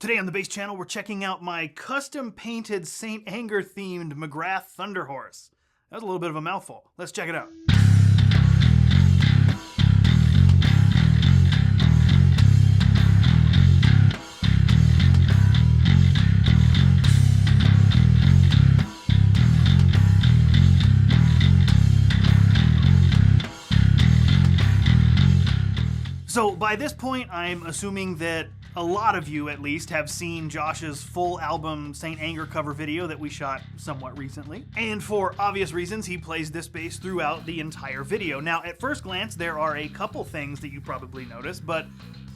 Today on the Bass Channel, we're checking out my custom-painted St. Anger themed McGrath Thunder Horse. That was a little bit of a mouthful. Let's check it out. So by this point, I'm assuming that a lot of you, at least, have seen Josh's full album St. Anger cover video that we shot somewhat recently. And for obvious reasons, he plays this bass throughout the entire video. Now, at first glance, there are a couple things that you probably noticed, but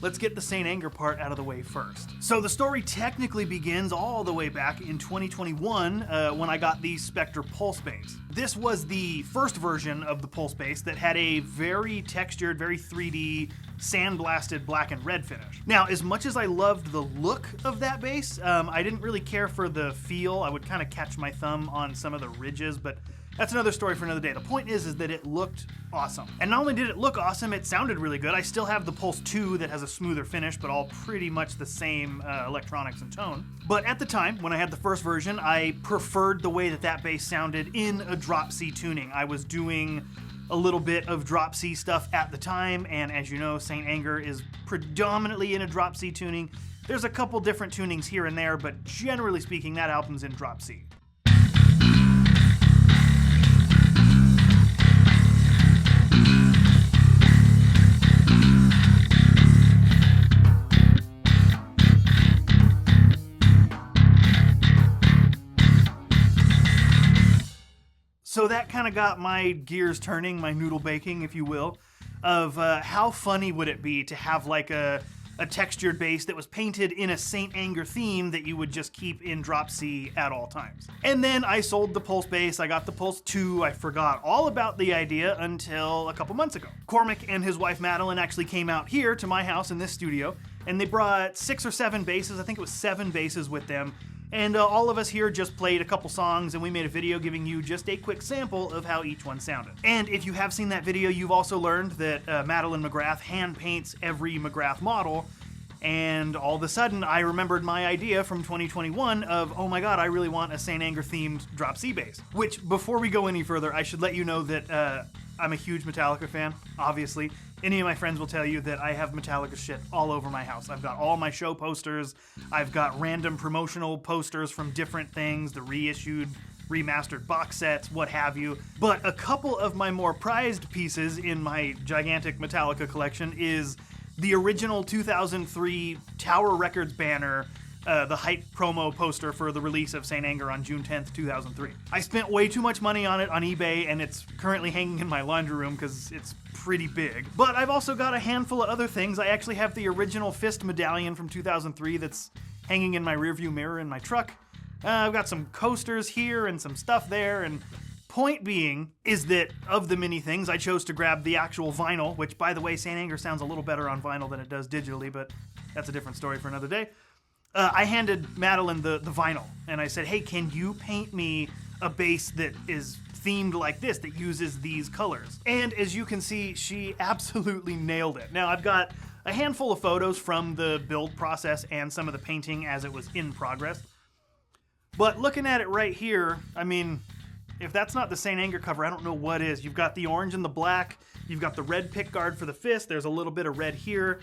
let's get the St. Anger part out of the way first. So the story technically begins all the way back in 2021 when I got the Spector Pulse bass. This was the first version of the Pulse bass that had a very textured, very 3D, sandblasted black and red finish. Now, as much as I loved the look of that bass, I didn't really care for the feel. I would kind of catch my thumb on some of the ridges, but that's another story for another day. The point is that it looked awesome. And not only did it look awesome, it sounded really good. I still have the Pulse II that has a smoother finish, but all pretty much the same electronics and tone. But at the time, when I had the first version, I preferred the way that that bass sounded in a drop C tuning. I was doing a little bit of drop C stuff at the time, and as you know, St. Anger is predominantly in a drop C tuning. There's a couple different tunings here and there, but generally speaking, that album's in drop C. So that kind of got my gears turning, my noodle baking, if you will, of how funny would it be to have like a textured bass that was painted in a St. Anger theme that you would just keep in drop C at all times. And then I sold the Pulse bass, I got the Pulse II, I forgot all about the idea until a couple months ago. Cormac and his wife Madeline actually came out here to my house in this studio, and they brought 6 or 7 basses, I think it was 7 basses with them. And all of us here just played a couple songs, and we made a video giving you just a quick sample of how each one sounded. And if you have seen that video, you've also learned that Madeline McGrath hand paints every McGrath model, and all of a sudden I remembered my idea from 2021 of, oh my god, I really want a St. Anger themed drop C bass. Which, before we go any further, I should let you know that I'm a huge Metallica fan, obviously. Any of my friends will tell you that I have Metallica shit all over my house. I've got all my show posters, I've got random promotional posters from different things, the reissued, remastered box sets, what have you. But a couple of my more prized pieces in my gigantic Metallica collection is the original 2003 Tower Records banner, the hype promo poster for the release of St. Anger on June 10th, 2003. I spent way too much money on it on eBay, and it's currently hanging in my laundry room because it's pretty big. But I've also got a handful of other things. I actually have the original fist medallion from 2003 that's hanging in my rearview mirror in my truck. I've got some coasters here and some stuff there, and point being is that of the many things, I chose to grab the actual vinyl, which, by the way, St. Anger sounds a little better on vinyl than it does digitally, but that's a different story for another day. I handed Madeline the vinyl, and I said, hey, can you paint me a bass that is themed like this, that uses these colors? And as you can see, she absolutely nailed it. Now, I've got a handful of photos from the build process and some of the painting as it was in progress. But looking at it right here, I mean, if that's not the St. Anger cover, I don't know what is. You've got the orange and the black, you've got the red pickguard for the fist, there's a little bit of red here,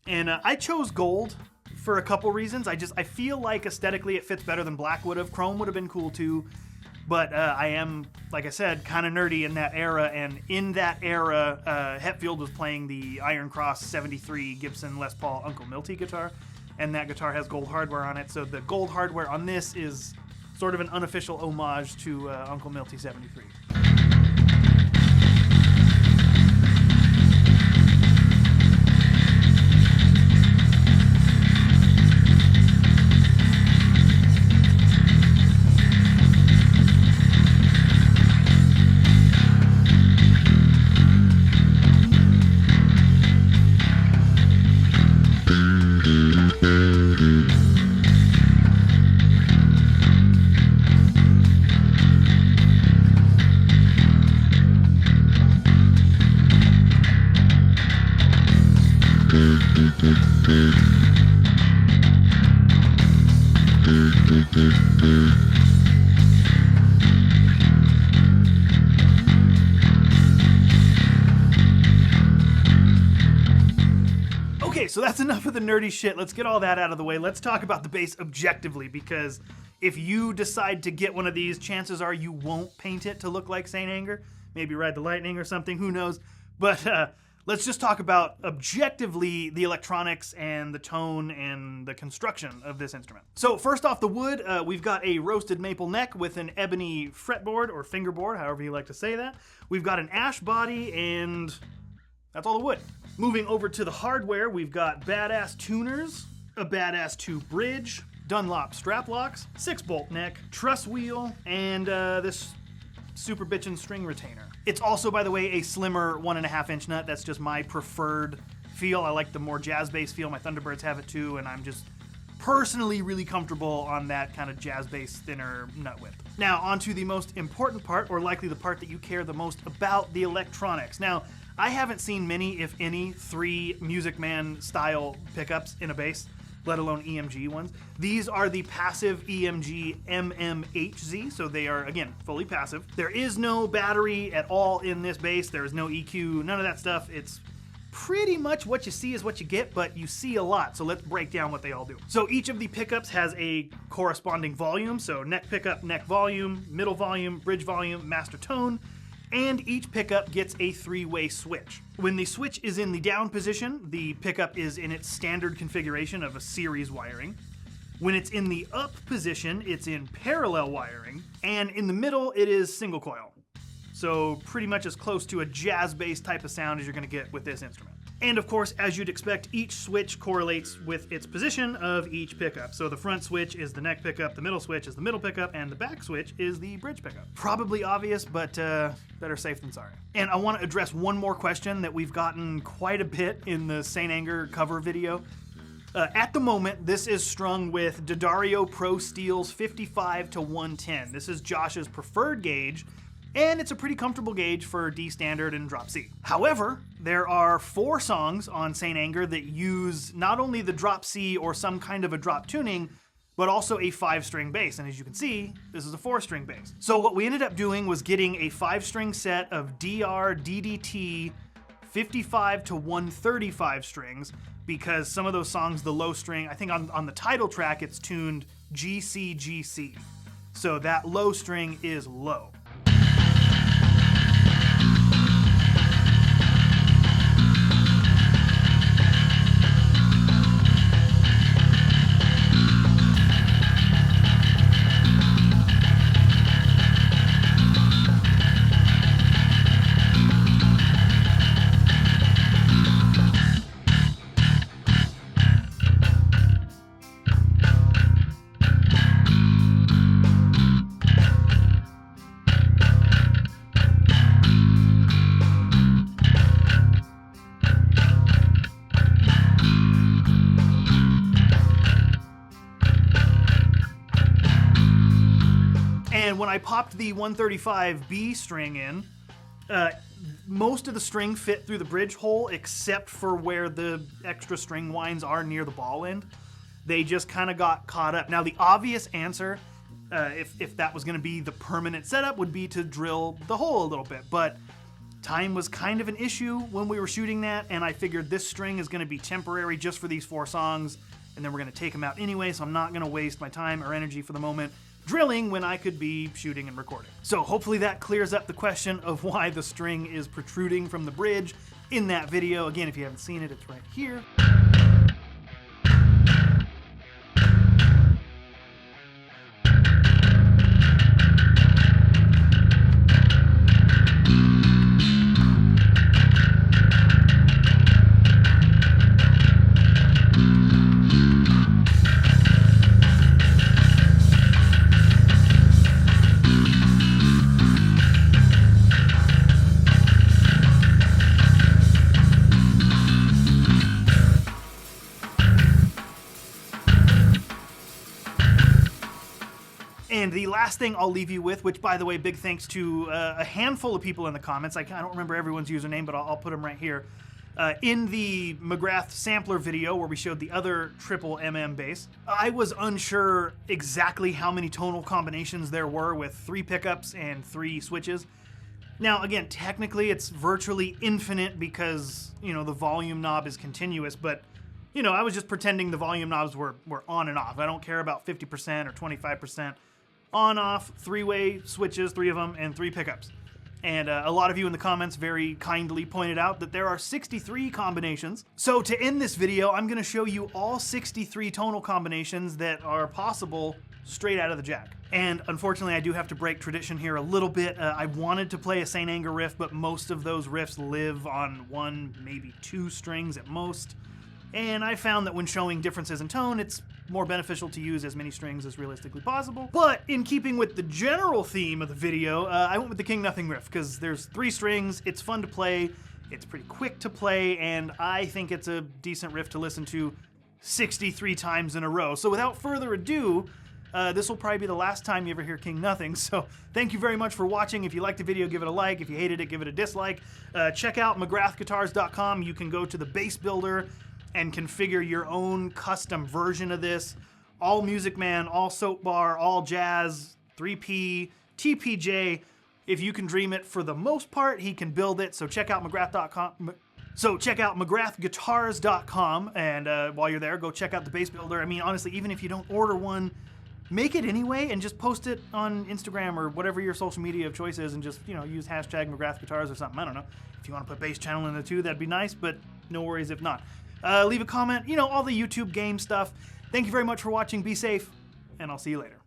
and I chose gold for a couple reasons. I feel like aesthetically it fits better than black would have. Chrome would have been cool too, but I am, like I said, kind of nerdy in that era, and in that era, Hetfield was playing the Iron Cross 73 Gibson Les Paul Uncle Milty guitar, and that guitar has gold hardware on it, so the gold hardware on this is sort of an unofficial homage to Uncle Milty 73. Okay, so that's enough of the nerdy shit. Let's get all that out of the way. Let's talk about the bass objectively, because if you decide to get one of these, chances are you won't paint it to look like St. Anger. Maybe Ride the Lightning or something, who knows. But let's just talk about objectively the electronics and the tone and the construction of this instrument. So first off the wood, we've got a roasted maple neck with an ebony fretboard or fingerboard, however you like to say that. We've got an ash body, and that's all the wood. Moving over to the hardware, we've got badass tuners, a badass tube bridge, Dunlop strap locks, 6-bolt neck, truss wheel, and this super bitchin' string retainer. It's also, by the way, a slimmer 1.5-inch nut. That's just my preferred feel. I like the more jazz bass feel. My Thunderbirds have it too, and I'm just personally really comfortable on that kind of jazz bass thinner nut width. Now, on to the most important part, or likely the part that you care the most about, the electronics. Now, I haven't seen many, if any, 3 Music Man style pickups in a bass, let alone EMG ones. These are the passive EMG MMHZ, so they are, again, fully passive. There is no battery at all in this bass. There is no EQ, none of that stuff. It's pretty much what you see is what you get, but you see a lot, so let's break down what they all do. So each of the pickups has a corresponding volume, so neck pickup, neck volume, middle volume, bridge volume, master tone, and each pickup gets a 3-way switch. When the switch is in the down position, the pickup is in its standard configuration of a series wiring. When it's in the up position, it's in parallel wiring, and in the middle, it is single coil. So pretty much as close to a jazz bass type of sound as you're gonna get with this instrument. And of course, as you'd expect, each switch correlates with its position of each pickup. So the front switch is the neck pickup, the middle switch is the middle pickup, and the back switch is the bridge pickup. Probably obvious, but better safe than sorry. And I want to address one more question that we've gotten quite a bit in the St. Anger cover video. At the moment, this is strung with D'Addario Pro Steel's 55 to 110. This is Josh's preferred gauge, and it's a pretty comfortable gauge for D standard and drop C. However, there are 4 songs on St. Anger that use not only the drop C or some kind of a drop tuning, but also a 5-string bass. And as you can see, this is a 4-string bass. So what we ended up doing was getting a 5-string set of DR DDT 55 to 135 strings, because some of those songs, the low string, I think on the title track, it's tuned GC GC. So that low string is low. And when I popped the 135B string in, most of the string fit through the bridge hole except for where the extra string winds are near the ball end. They just kind of got caught up. Now the obvious answer, if that was going to be the permanent setup, would be to drill the hole a little bit, but time was kind of an issue when we were shooting that, and I figured this string is going to be temporary just for these 4 songs, and then we're going to take them out anyway, so I'm not going to waste my time or energy for the moment drilling when I could be shooting and recording. So hopefully that clears up the question of why the string is protruding from the bridge in that video. Again, if you haven't seen it, it's right here. And the last thing I'll leave you with, which by the way, big thanks to a handful of people in the comments. I don't remember everyone's username, but I'll put them right here. In the McGrath sampler video where we showed the other triple MM bass, I was unsure exactly how many tonal combinations there were with 3 pickups and 3 switches. Now, again, technically it's virtually infinite because, you know, the volume knob is continuous, but, you know, I was just pretending the volume knobs were on and off. I don't care about 50% or 25%. On, off, 3-way switches, 3 of them, and 3 pickups. And a lot of you in the comments very kindly pointed out that there are 63 combinations. So to end this video, I'm gonna show you all 63 tonal combinations that are possible straight out of the jack. And unfortunately, I do have to break tradition here a little bit. I wanted to play a St. Anger riff, but most of those riffs live on 1, maybe 2 strings at most. And I found that when showing differences in tone, it's more beneficial to use as many strings as realistically possible. But in keeping with the general theme of the video, I went with the King Nothing riff because there's 3 strings, it's fun to play, it's pretty quick to play, and I think it's a decent riff to listen to 63 times in a row. So without further ado, this will probably be the last time you ever hear King Nothing, so thank you very much for watching. If you liked the video, give it a like. If you hated it, give it a dislike. Check out McGrathGuitars.com. You can go to the bass builder and configure your own custom version of this. All Music Man, all Soap Bar, all Jazz, 3P, TPJ. If you can dream it, for the most part, he can build it. So check out McGrath.com. So check out McGrathGuitars.com, and while you're there, go check out the bass builder. I mean, honestly, even if you don't order one, make it anyway and just post it on Instagram or whatever your social media of choice is, and just, you know, use hashtag McGrathGuitars or something. I don't know. If you want to put bass channel in the too, that'd be nice, but no worries if not. Leave a comment, you know, all the YouTube game stuff. Thank you very much for watching. Be safe, and I'll see you later.